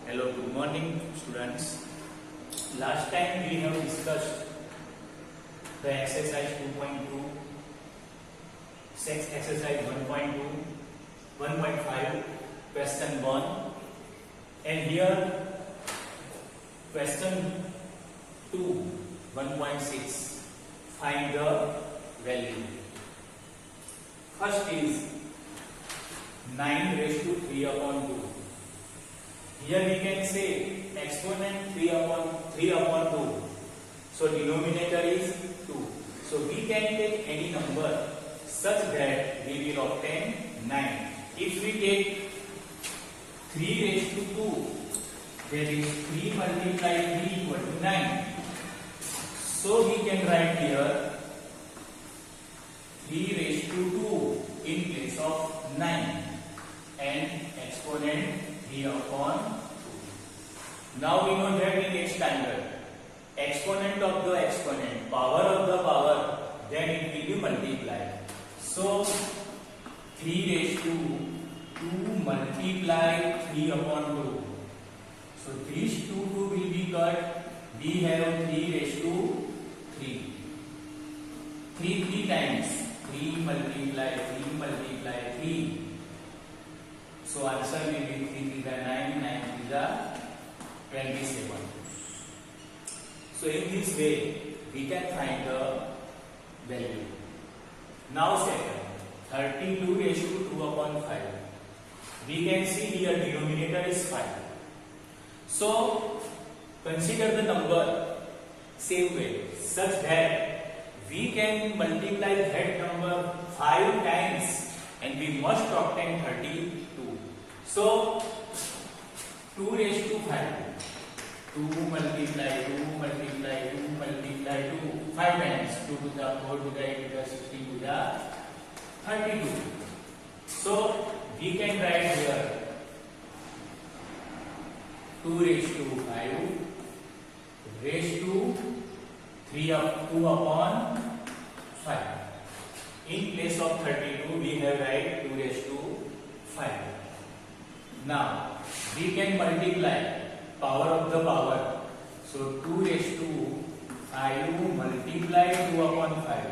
Hello, good morning students. Last time we have discussed the exercise 2.2, sex exercise 1.2, 1.5, question 1, and here question 2, 1.6, find the value. First is 9 raised to 3 upon 2. Here we can say exponent 3 upon 2. So denominator is 2. So we can take any number such that we will obtain 9. If we take 3 raised to 2, that is 3 multiplied 3 equal to 9. So we can write here 3 raised to 2 in place of 9 and exponent 3 upon 2. Now we know that in its standard, exponent of the exponent, power of the power, then it will be multiplied. So 3 raised to 2 multiply 3 upon 2. So these 2 will be cut. We have 3 raised to 3. 3 times. 3 multiply 3. So answer will be 3 to the 9, 9 to the 27. So in this way we can find the value. Now second, 32 raised to 2 upon 5. We can see here denominator is 5. So consider the number same way such that we can multiply that number 5 times and we must obtain 32. So 2 raised to 5. 2 multiply 2 multiply 2 multiply 2 5 times. 2 to the 4 to the 8 to the 16 to the 32. So we can write here 2 raised to 5 raised to 2 upon 5. In place of 32 we have write 2 raised to 5. Now we can multiply power of the power. So 2 raised to 5 multiply 2 upon 5.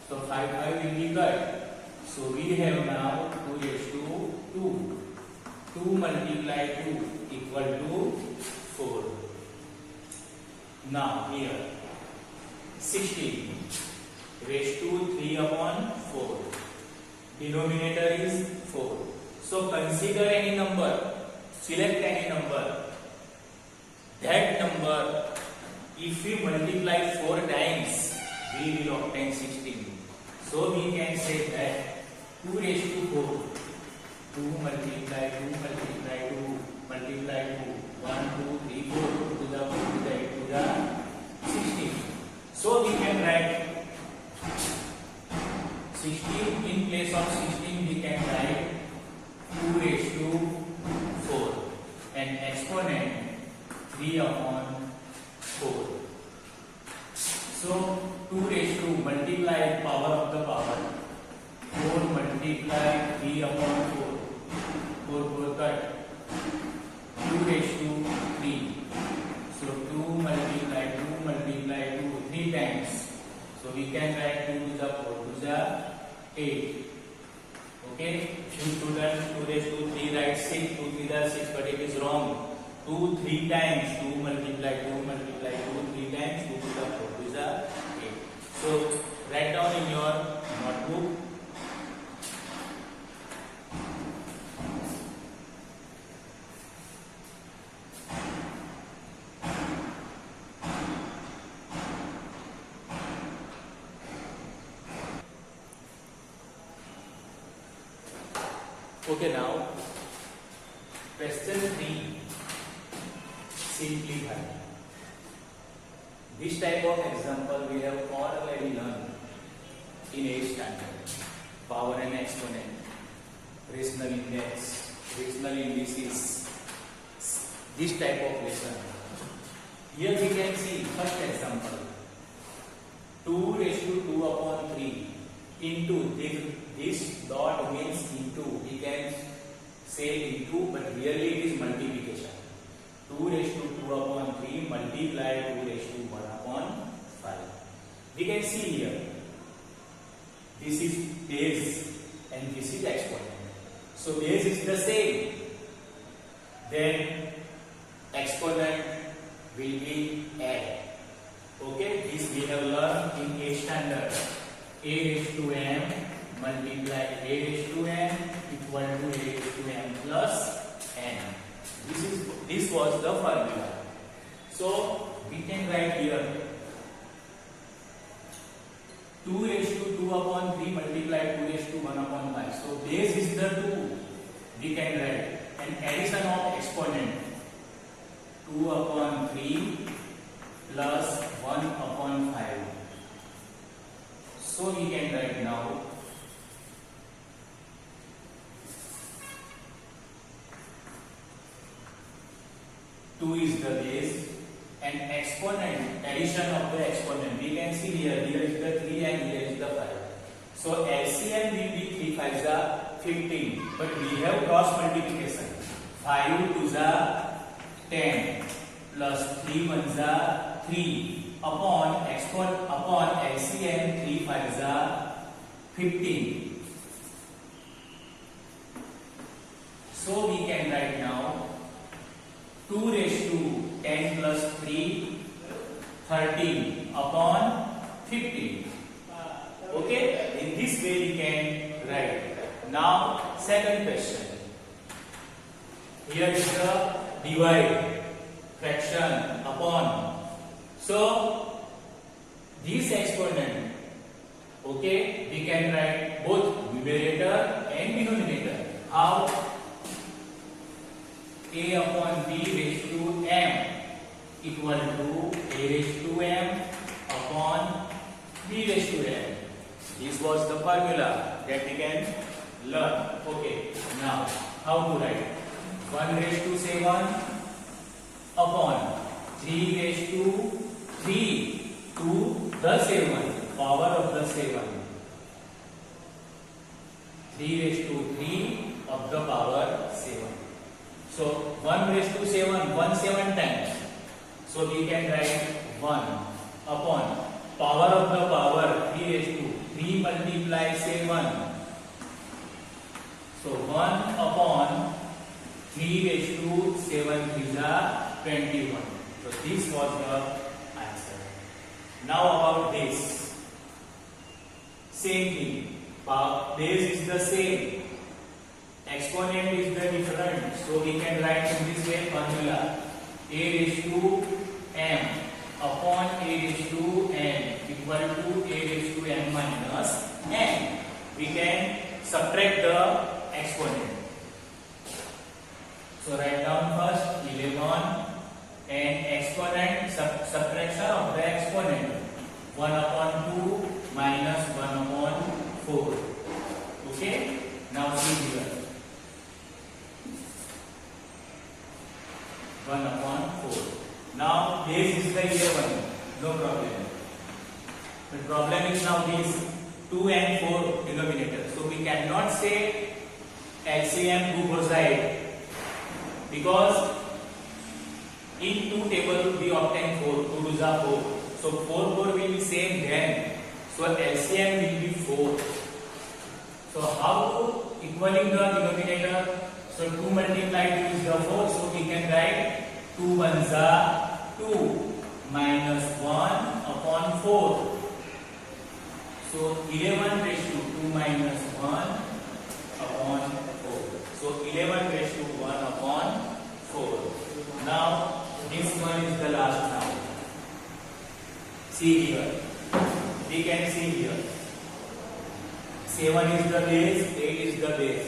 So 5 will be cut. So we have now 2 raised to 2. 2 multiply 2 equal to 4. Now here 16 raised to 3 upon 4. Denominator is 4. So consider any number, select any number. That number, if we multiply 4 times, we will obtain 16. So we can say that 2 raised to 4. 2 multiply 2 multiply 2 multiply 2. 1, 2, 3, 4 to the 4 to the 8 to the 16. So we can write 16 in place of 16 we can write 2 raised to 4 and exponent 3 upon 4. So 2 raised to multiply power of the power. 4 multiply 3 upon 4. 4 cut. 2 raised to 3. So 2 multiply 2 3 times. So we can write 2 to the 4 to the 8. Okay. Few students 2 raised to 3 write 6, 2 3 the 6, but it is wrong. 2 3 times. 2 multiply 2 3 times. 2 to the 4 to the 8. So write down in your notebook. Okay, now question 3, simplify. This type of example we have already learned in 8th standard. Power and exponent, rational index, rational indices, this type of lesson. Here we can see first example, 2 raised to 2 upon 3 into this dot means into, we can say into, but really it is multiplication. 2 raised to 2 upon 3 multiply 2 raised to 1 upon 5. We can see here, this is base and this is exponent. So base is the same. Then exponent will be add. Okay, this we have learned in 8th standard. A raised to m multiply a raised to n equal to a raised to m plus n. This was the formula. So we can write here 2 raised to 2 upon 3 multiply 2 raised to 1 upon 5. So base is the 2. We can write an addition of exponent 2 upon 3 plus 1 upon 5. So we can write now 2 is the base and exponent, addition of the exponent. We can see here is the 3 and here is the 5. So LCM will be 3 5s are 15, but we have cross multiplication. 5 2s are 10 plus 3 1s are 3 upon LCM 3 5s are 15. So we can write now 2 raised to 10 plus 3 13 upon 15. Okay, in this way we can write. Now second question. Here is the divide, fraction upon. So this exponent, okay, we can write both numerator and denominator. How? A upon b raised to m equal to a raised to m upon b raised to m. This was the formula that we can learn. Okay, now how to write? 1 raised to 7 upon 3 raised to 3 to the 7, power of the 7. 3 raised to 3 of the power 7. So 1 raised to 7, 1 7 times. So we can write 1 upon power of the power 3 raised to 3 multiply 7. So 1 upon 3 raised to 7 3s are 21. So this was the answer. Now about this. Same thing. Base is the same. Exponent is the different. So we can write in this way formula. A raised to m upon a raised to n equal to a raised to m minus n. We can subtract the exponent. So write down first 11 and exponent, subtraction of the exponent 1 upon 2 minus 1 upon 4. Okay, now see here 1 upon 4. Now base is the 11, no problem. The problem is now this 2 and 4 denominator. So we cannot say LCM 2 both side, because in 2 table we obtain 4, 2 2s are 4. So 4 4 will be same then. So LCM will be 4. So how to equaling the denominator? So 2 multiplied 2 is the 4. So we can write 2 1s are 2 minus 1 upon 4. So 11 raised to 2 minus 1 upon 4. So 11 raised to 1 upon 4. Now this one is the last now. See here. We can see here. 7 is the base, 8 is the base.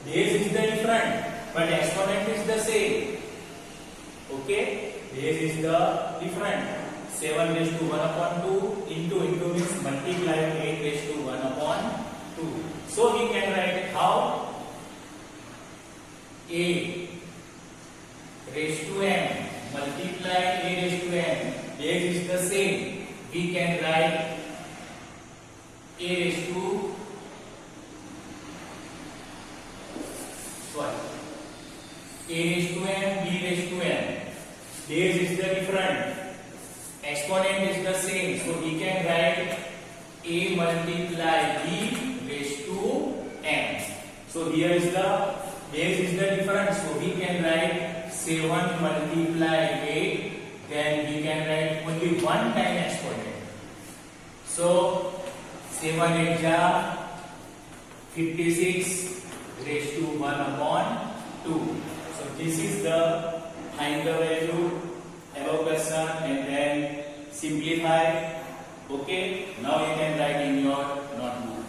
Base is the different, but exponent is the same. Okay? Base is the different. 7 raised to 1 upon 2 into means multiply 8 raised to 1 upon 2. So we can write how? A raised to m multiply a raised to m. Base is the same. We can write a raised to a raised to m, b raised to m. base is the different, exponent is the same, so we can write a multiply b raised to n. So here is the base is the different, so we can write 7 multiply 8, then we can write only one time exponent. So 7 8 ja 56 raised to 1 upon 2. So this is the find the value above question and then simplify. Okay, now you can write in your notebook.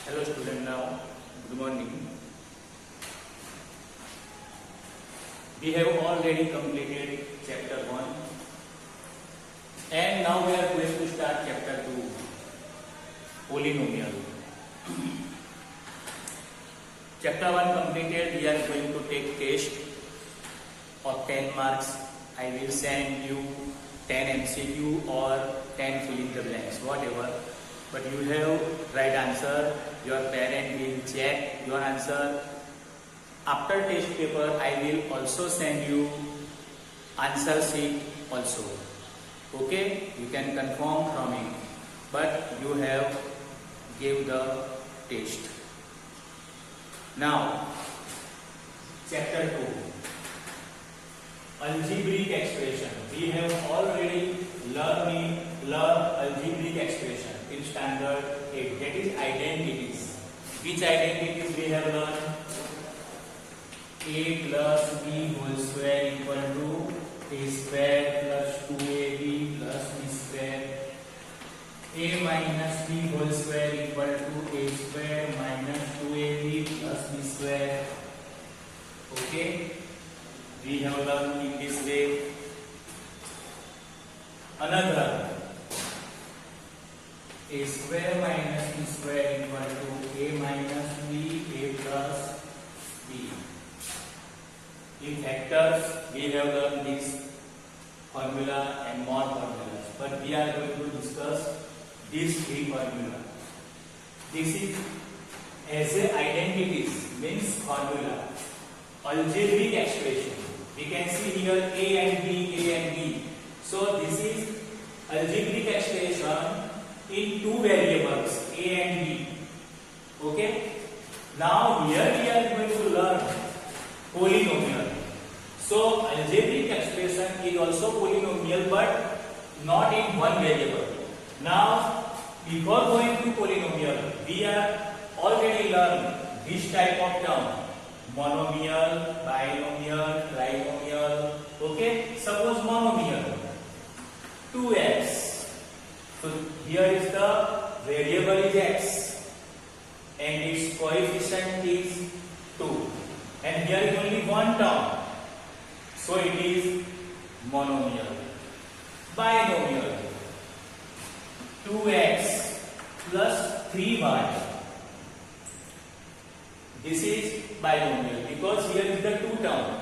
Hello student, now good morning. We have already completed chapter 1 and now we are going to start chapter 2, polynomial. Chapter 1 completed, we are going to take test of 10 marks. I will send you 10 MCQ or 10 fill in the blanks, whatever. But you have right answer, your parent will check your answer. After test paper, I will also send you answer sheet also. Okay, you can confirm from it, but you have give the test. Now, chapter 2, algebraic expression. We have already learned algebraic expression in standard 8, that is identities. Which identities we have learned? A plus b whole square equal to a square plus 2ab plus b square. A minus b whole square equal to a square minus 2ab plus b square. Okay, we have learned in this way. Another, a square minus b square equal to a minus b a plus b. In factors, we have learned this formula and more formulas, but we are going to discuss these three formulas. This is as a identities, means formula. Algebraic expression. We can see here a and b. So this is algebraic expression in two variables a and b. Okay. Now here we are going to learn polynomial. So algebraic expression is also polynomial, but not in one variable. Now before going to polynomial, we are already learned this type of term: monomial, binomial, trinomial. Okay. Suppose monomial 2x. So here is the variable is x and its coefficient is 2, and here is only one term, so it is monomial. Binomial 2x plus 3y. This is binomial because here is the two term,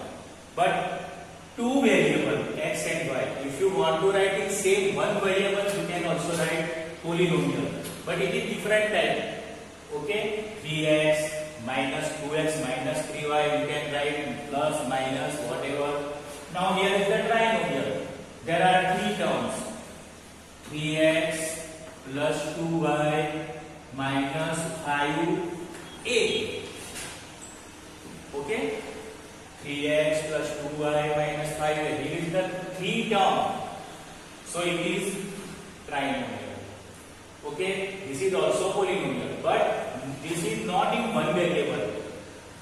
but two variable x and y. If you want to write in same one variable, you can also write polynomial, but it is different type. Okay, 3x minus 2x minus 3y, you can write plus minus whatever. Now here is the trinomial. There are three terms: 3x plus 2y minus 5a. Okay, 3x plus 2y minus 5a. Here is the three term, so it is trinomial. Okay, this is also polynomial, but this is not in one variable.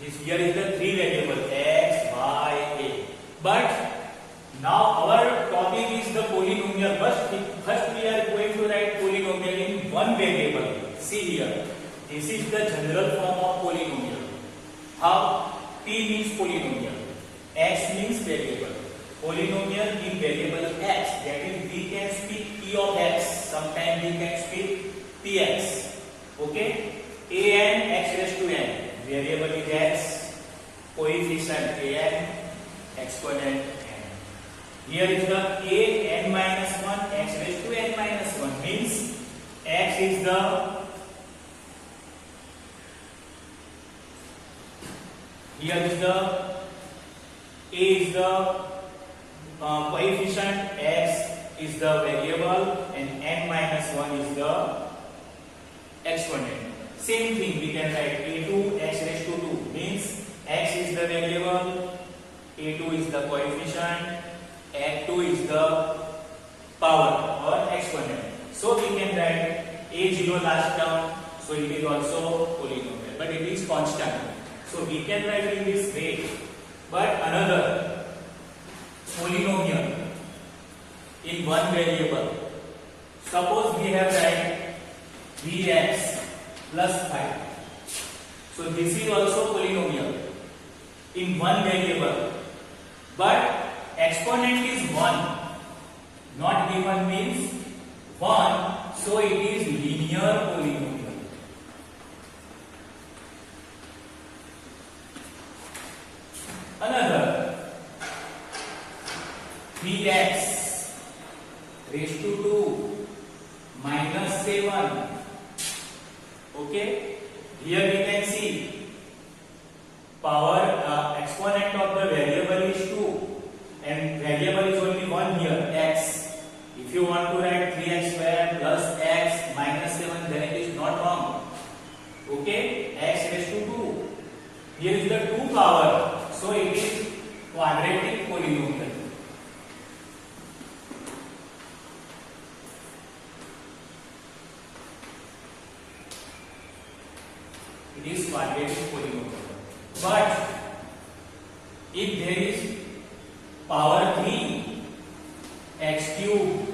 This here is the three variable x, y, a. But now our topic is the polynomial. First we are going to write polynomial in one variable. See here, this is the general form of polynomial. How? P means polynomial, x means variable. Polynomial in variable x, that is we can speak p of x, sometimes we can speak px. Okay, a n x raised to n, variable is x, coefficient a n, exponent n. Here is the a n minus 1 x raised to n minus 1, means x is the here is the a is the coefficient, x is the variable, and n minus 1 is the exponent. Same thing we can write a2 x raised to 2, means x is the variable, a2 is the coefficient, a2 is the power or exponent. So we can write a0 last term, so it is also polynomial, but it is constant. So we can write in this way. But another polynomial in one variable, suppose we have write vx plus 5. So this is also polynomial in one variable, but exponent is 1, not given means 1, so it is linear polynomial. Another vx raised to 2 minus 7. Okay, here we can see power exponent of the variable is 2 and variable is only 1 here, x. If you want to write 3x square plus x minus 7, then it is not wrong. Okay, x raised to 2. Here is the 2 power. So it is quadratic polynomial. It is quadratic polynomial. But if there is power 3, x cube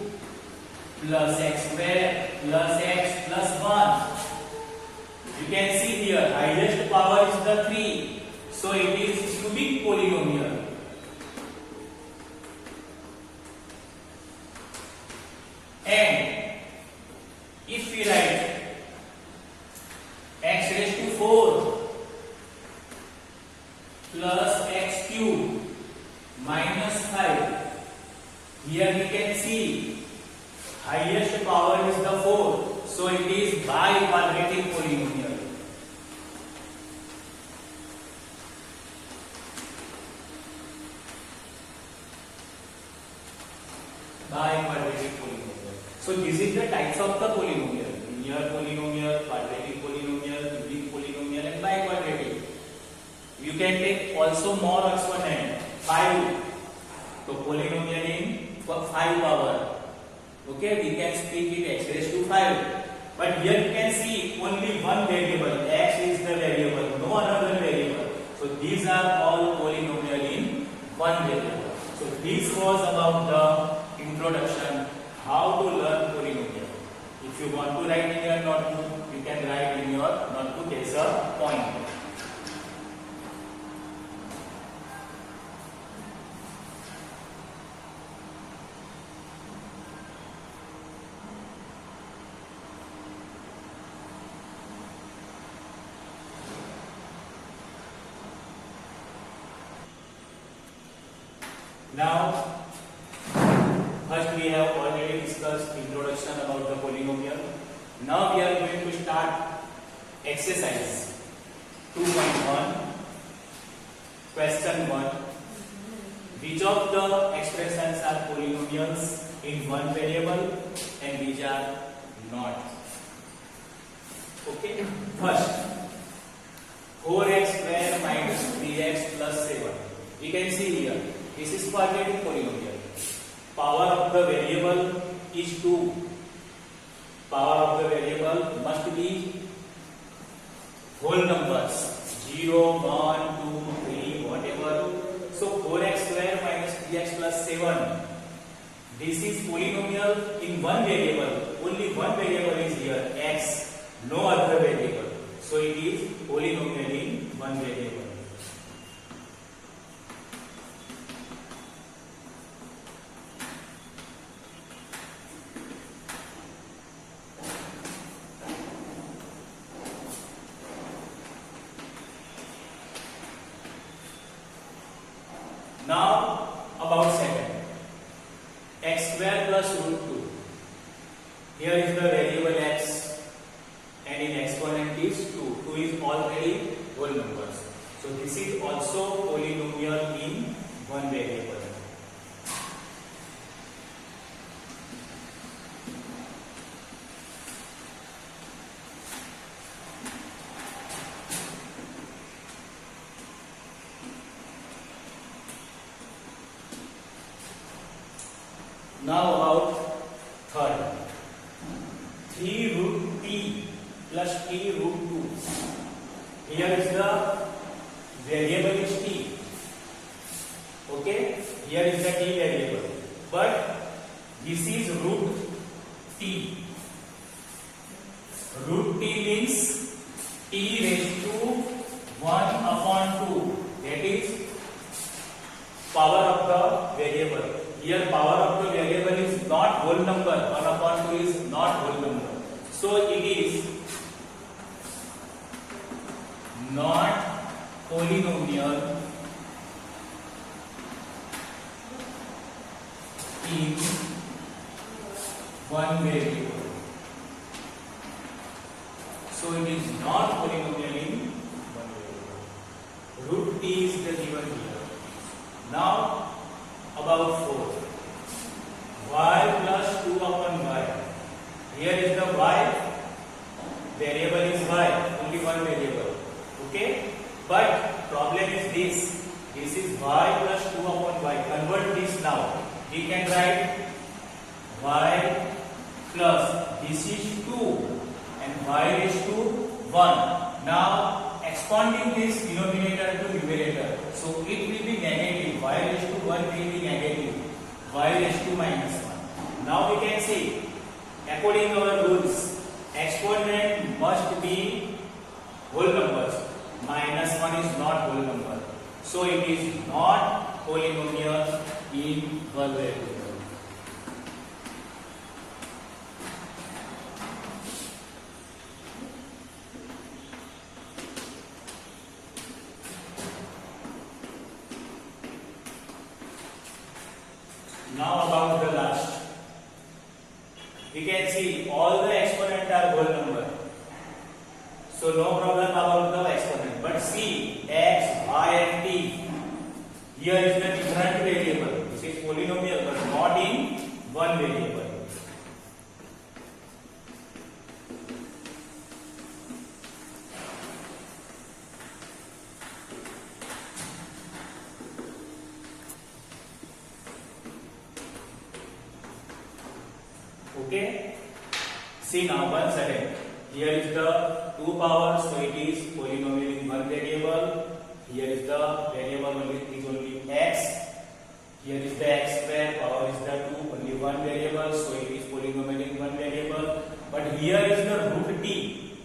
plus x square plus x plus 1, you can see here highest power is the 3. So it is cubic polynomial. And if we write x raised to 4 plus x cube minus 5, here we can see highest power is the 4. So it is biquadratic polynomial. Biquadratic polynomial. So this is the types of the polynomial: linear polynomial, quadratic polynomial, cubic polynomial, and biquadratic. You can take also more exponent 5. So polynomial in 5 power. Okay, we can speak it x raised to 5. But here you can see only one variable, x is the variable, no another variable. So these are all polynomial in one variable. So this was about the introduction, how to learn polynomial. If you want to write in your notebook, you can write in your notebook as a point. Now, first we have already discussed introduction about the polynomial. Now we are going to start exercise 2.1. Question 1. Which of the expressions are polynomials in one variable and which are not? Okay. First, 4x square minus 3x plus 7. You can see here, this is quadratic polynomial. Power of the variable is 2. Power of the variable must be whole numbers, 0, 1, 2, 3, whatever. So 4x square minus 3x plus 7. This is polynomial in one variable. Only one variable is here, x, no other variable. So it is polynomial in one variable. Now about second. X square plus root 2. Here is the variable x and in exponent is 2. 2 is already whole numbers. So this is also polynomial in one variable. Now about third. 3 root t plus t root 2. Here is the variable is t. Okay? Here is the t variable. But this is root t. Root t means t raised to 1 upon 2. That is power of the variable. Here power of the variable is not whole number. 1 upon 2 is not whole number. So it is not polynomial in one variable. So it is not polynomial in one variable. Root t is the given here. Now about 4. Y plus 2 upon y. Here is the y. Variable is y. Only one variable. Okay? But problem is this. This is y plus 2 upon y. Convert this now. We can write y plus this is 2 and y raised to 1. Now expanding this denominator to numerator. So it will be negative. Y raised to 1 will be negative. Y raised to minus 1. Now we can see, according to our rules, exponent must be whole numbers. Minus 1 is not whole number. So it is not polynomial in one variable. Now about the last. We can see all the exponents are whole number. So no problem about the exponent. But see, x, y and t. Here is the different variable. This is polynomial but not in one variable. Okay? See now once again. Here is the 2 powers, so it is polynomial in one variable. Here is the variable is only x. Here is the x square, power is the 2, only one variable, so it is polynomial in one variable. But here is the root t.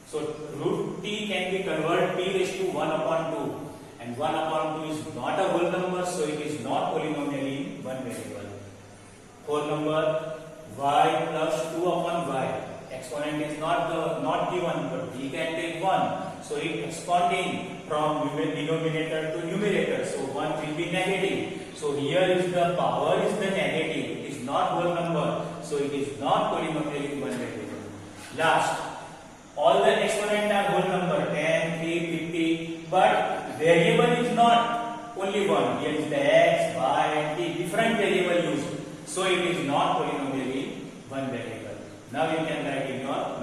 So root t can be converted t raised to 1 upon 2. And 1 upon 2 is not a whole number, so it is not polynomial in one variable. Whole number y plus 2 upon y. Exponent is not given, but we can take 1. So it expanding from denominator to numerator. So 1 will be negative. So here is the power is the negative. It is not whole number. So it is not polynomial in one variable. Last, all the exponent are whole number 10, 3, 50. But variable is not only one. Here is the x, y, and t. Different variable used. So it is not polynomial in one variable. Now you can write in your